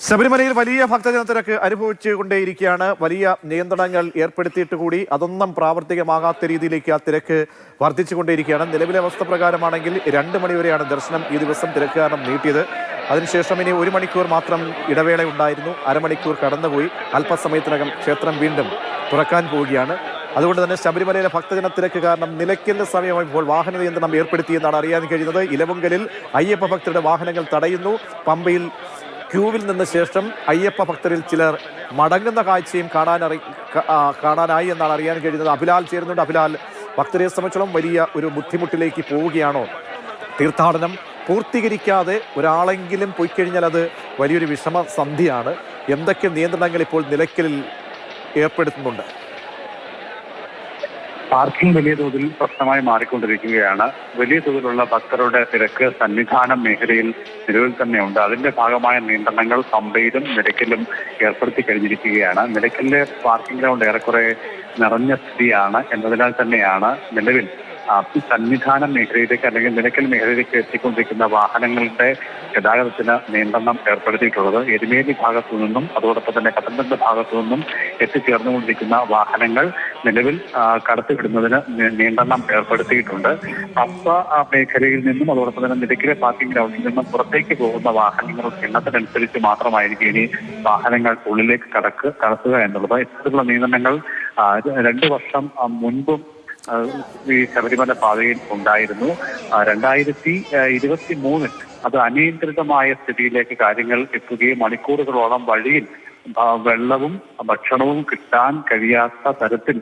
ശബരിമലയിൽ വലിയ ഭക്തജനത്തിരക്ക് അനുഭവിച്ചുകൊണ്ടേയിരിക്കുകയാണ്. വലിയ നിയന്ത്രണങ്ങൾ ഏർപ്പെടുത്തിയിട്ട് കൂടി അതൊന്നും പ്രാവർത്തികമാകാത്ത രീതിയിലേക്ക് ആ തിരക്ക് വർദ്ധിച്ചുകൊണ്ടേയിരിക്കുകയാണ്. നിലവിലെ അവസ്ഥ പ്രകാരമാണെങ്കിൽ 2 മണിവരെയാണ് ദർശനം ഈ ദിവസം തിരക്ക് കാരണം നീട്ടിയത്. അതിനുശേഷം ഇനി 1 മണിക്കൂർ മാത്രം ഇടവേള ഉണ്ടായിരുന്നു. അരമണിക്കൂർ കടന്നുപോയി. അല്പസമയത്തിനകം ക്ഷേത്രം വീണ്ടും തുറക്കാൻ പോവുകയാണ്. അതുകൊണ്ട് തന്നെ ശബരിമലയിലെ ഭക്തജനത്തിരക്ക് കാരണം നിലയ്ക്കലിന് സമയമായപ്പോൾ വാഹന നിയന്ത്രണം ഏർപ്പെടുത്തിയെന്നാണ് അറിയാൻ കഴിയുന്നത്. ഇലവുങ്കലിൽ അയ്യപ്പ ഭക്തരുടെ വാഹനങ്ങൾ തടയുന്നു. പമ്പയിൽ ക്യൂവിൽ നിന്ന് ശേഷം അയ്യപ്പ ഭക്തരിൽ ചിലർ മടങ്ങുന്ന കാഴ്ചയും കാണാനായി എന്നാണ് അറിയാൻ കഴിയുന്നത്. അഭിലാൽ ചേരുന്നുണ്ട്. അഭിലാൽ, ഭക്തരെ സംബന്ധിച്ചോളം വലിയ ഒരു ബുദ്ധിമുട്ടിലേക്ക് പോവുകയാണോ? തീർത്ഥാടനം പൂർത്തീകരിക്കാതെ ഒരാളെങ്കിലും പോയി കഴിഞ്ഞാൽ അത് വലിയൊരു വിഷമസന്ധിയാണ്. എന്തൊക്കെ നിയന്ത്രണങ്ങൾ ഇപ്പോൾ നിലയ്ക്കലിൽ ഏർപ്പെടുത്തുന്നുണ്ട്? പാർക്കിംഗ് വലിയ തോതിൽ പ്രശ്നമായി മാറിക്കൊണ്ടിരിക്കുകയാണ്. വലിയ തോതിലുള്ള ഭക്തരുടെ തിരക്ക് സന്നിധാനം മേഖലയിൽ നിലവിൽ തന്നെയുണ്ട്. അതിന്റെ ഭാഗമായ നിയന്ത്രണങ്ങൾ പമ്പയിലും നിലയ്ക്കലും ഏർപ്പെടുത്തി കഴിഞ്ഞിരിക്കുകയാണ്. നിലയ്ക്കലിലെ പാർക്കിംഗ് ഗ്രൗണ്ട് ഏറെക്കുറെ നിറഞ്ഞ സ്ഥിതിയാണ് എന്നതിനാൽ തന്നെയാണ് നിലവിൽ സന്നിധാനം മേഖലയിലേക്ക് അല്ലെങ്കിൽ നിലയ്ക്കൽ മേഖലയിലേക്ക് എത്തിക്കൊണ്ടിരിക്കുന്ന വാഹനങ്ങളുടെ ഗതാഗതത്തിന് നിയന്ത്രണം ഏർപ്പെടുത്തിയിട്ടുള്ളത്. എരുമേലി ഭാഗത്തു നിന്നും അതോടൊപ്പം തന്നെ പത്തനംതിട്ട ഭാഗത്തു നിന്നും എത്തിച്ചേർന്നുകൊണ്ടിരിക്കുന്ന വാഹനങ്ങൾ നിലവിൽ കടത്തിവിടുന്നതിന് നിയന്ത്രണം ഏർപ്പെടുത്തിയിട്ടുണ്ട്. പമ്പ മേഖലയിൽ നിന്നും അതോടൊപ്പം തന്നെ നിലയ്ക്കലെ പാർക്കിംഗ് ഗ്രൗണ്ടിൽ നിന്നും പുറത്തേക്ക് പോകുന്ന വാഹനങ്ങളുടെ എണ്ണത്തിനനുസരിച്ച് മാത്രമായിരിക്കും ഇനി വാഹനങ്ങൾ ഉള്ളിലേക്ക് കടത്തുക എന്നുള്ളത്. ഇത്തരത്തിലുള്ള നിയന്ത്രണങ്ങൾ 2 വർഷം മുൻപും ഈ ശബരിമല പാതയിൽ ഉണ്ടായിരുന്നു. 2023 അത് അനിയന്ത്രിതമായ സ്ഥിതിയിലേക്ക് കാര്യങ്ങൾ എത്തുകയും മണിക്കൂറുകളോളം വഴിയിൽ വെള്ളവും ഭക്ഷണവും കിട്ടാൻ കഴിയാത്ത തരത്തിൽ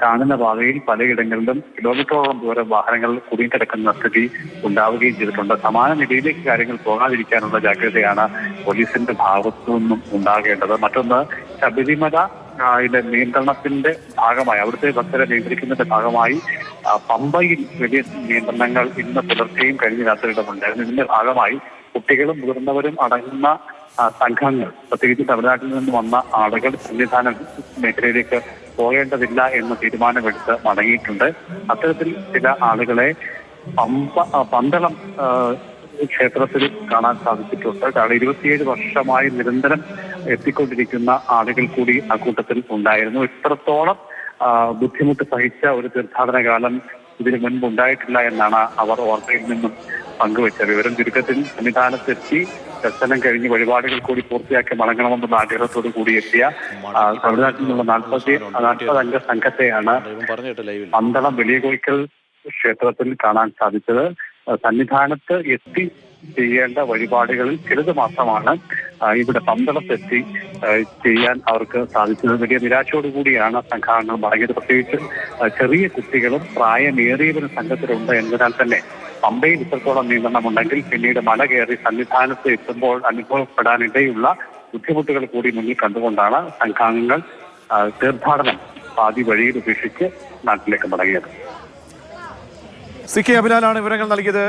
കാണുന്ന പാതയിൽ പലയിടങ്ങളിലും കിലോമീറ്ററോളം ദൂരം വാഹനങ്ങൾ കുടുങ്ങിക്കിടക്കുന്ന സ്ഥിതി ഉണ്ടാവുകയും ചെയ്തിട്ടുണ്ട്. സമാന നിലയിലേക്ക് കാര്യങ്ങൾ പോകാതിരിക്കാനുള്ള ജാഗ്രതയാണ് പോലീസിന്റെ ഭാഗത്തു നിന്നും ഉണ്ടാകേണ്ടത്. മറ്റൊന്ന്, ശബരിമല നിയന്ത്രണത്തിന്റെ ഭാഗമായി അവിടുത്തെ ഭക്തരെ നിയന്ത്രിക്കുന്നതിന്റെ ഭാഗമായി പമ്പയിൽ വലിയ നിയന്ത്രണങ്ങൾ ഇന്ന് പുലർച്ചെയും കഴിഞ്ഞ രാത്രിയിലുമുണ്ടായിരുന്നു. ഇതിന്റെ ഭാഗമായി കുട്ടികളും മുതിർന്നവരും അടങ്ങുന്ന സംഘങ്ങൾ, പ്രത്യേകിച്ച് തമിഴ്നാട്ടിൽ നിന്ന് വന്ന ആളുകൾ സന്നിധാന മേഖലയിലേക്ക് പോകേണ്ടതില്ല എന്ന തീരുമാനമെടുത്ത് മടങ്ങിയിട്ടുണ്ട്. അത്തരത്തിൽ ചില ആളുകളെ പന്തളം ക്ഷേത്രത്തിൽ കാണാൻ സാധിച്ചിട്ടുണ്ട്. കാരണം 27 വർഷമായി നിരന്തരം എത്തിക്കൊണ്ടിരിക്കുന്ന ആളുകൾ കൂടി അക്കൂട്ടത്തിൽ ഉണ്ടായിരുന്നു. ഇത്രത്തോളം ബുദ്ധിമുട്ട് സഹിച്ച ഒരു തീർത്ഥാടന കാലം ഇതിനു മുൻപ് ഉണ്ടായിട്ടില്ല എന്നാണ് അവർ വാർത്തയിൽ നിന്നും പങ്കുവെച്ച വിവരം. ചുരുക്കത്തിൽ സന്നിധാനത്തെത്തി ദർശനം കഴിഞ്ഞ് വഴിപാടുകൾ കൂടി പൂർത്തിയാക്കി മടങ്ങണമെന്നുള്ള ആഗ്രഹത്തോടു കൂടി എത്തിയ തമിഴ്നാട്ടിൽ നിന്നുള്ള 40 അംഗ സംഘത്തെയാണ് പന്തളം വലിയ കോയിക്കൽ ക്ഷേത്രത്തിൽ കാണാൻ സാധിച്ചത്. സന്നിധാനത്ത് എത്തി ചെയ്യേണ്ട വഴിപാടുകളിൽ ചിലത് മാത്രമാണ് ഇവിടെ പന്തളത്തെത്തി ചെയ്യാൻ അവർക്ക് സാധിച്ചത്. വലിയ നിരാശയോടുകൂടിയാണ് സംഘാംഗങ്ങൾ മടങ്ങിയത്. പ്രത്യേകിച്ച് ചെറിയ കുട്ടികളും പ്രായമേറിയവരും സംഘത്തിലുണ്ട് എന്നതിനാൽ തന്നെ പമ്പയിൽ ഇത്രത്തോളം നിയന്ത്രണമുണ്ടെങ്കിൽ പിന്നീട് മല കയറി സന്നിധാനത്ത് എത്തുമ്പോൾ അനുഭവപ്പെടാനിടയുള്ള ബുദ്ധിമുട്ടുകൾ കൂടി മുന്നിൽ കണ്ടുകൊണ്ടാണ് സംഘാംഗങ്ങൾ തീർത്ഥാടനം പാതി വഴിയിൽ ഉപേക്ഷിച്ച് നാട്ടിലേക്ക് മടങ്ങിയത്. CK അഭിലാലാണ് വിവരങ്ങൾ നൽകിയത്.